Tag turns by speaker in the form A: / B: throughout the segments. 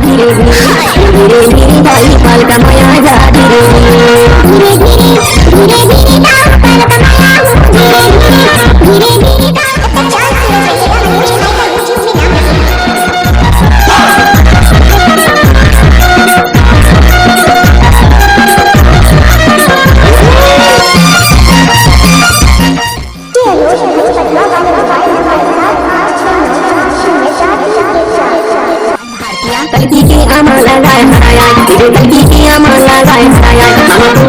A: धीरे धीरे भाई पल कमाया जा धीरे धीरे धीरे धीरे पल कमाया धीरे धीरे धीरे कलकी की आमाला गाय हराया कलकी की आमाला गाय हराया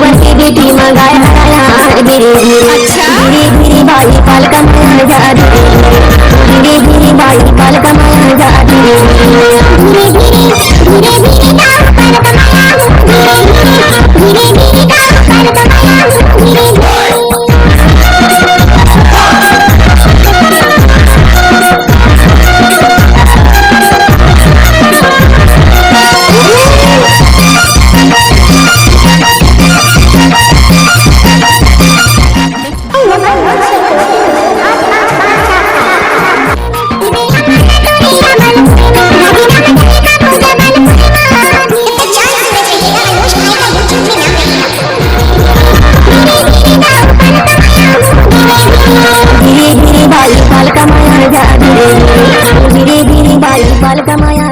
A: हम की बेटी मां गाय हराया धीरे धीरे धीरे धीरे भाई पाल कमाया जा धीरे धीरे भाई पाल कमाया जा धीरे धीरे धीरे धीरे पाल कमाया धीरे धीरे पाल कमाया धीरे धीरे धीरे भाई पाल कमाया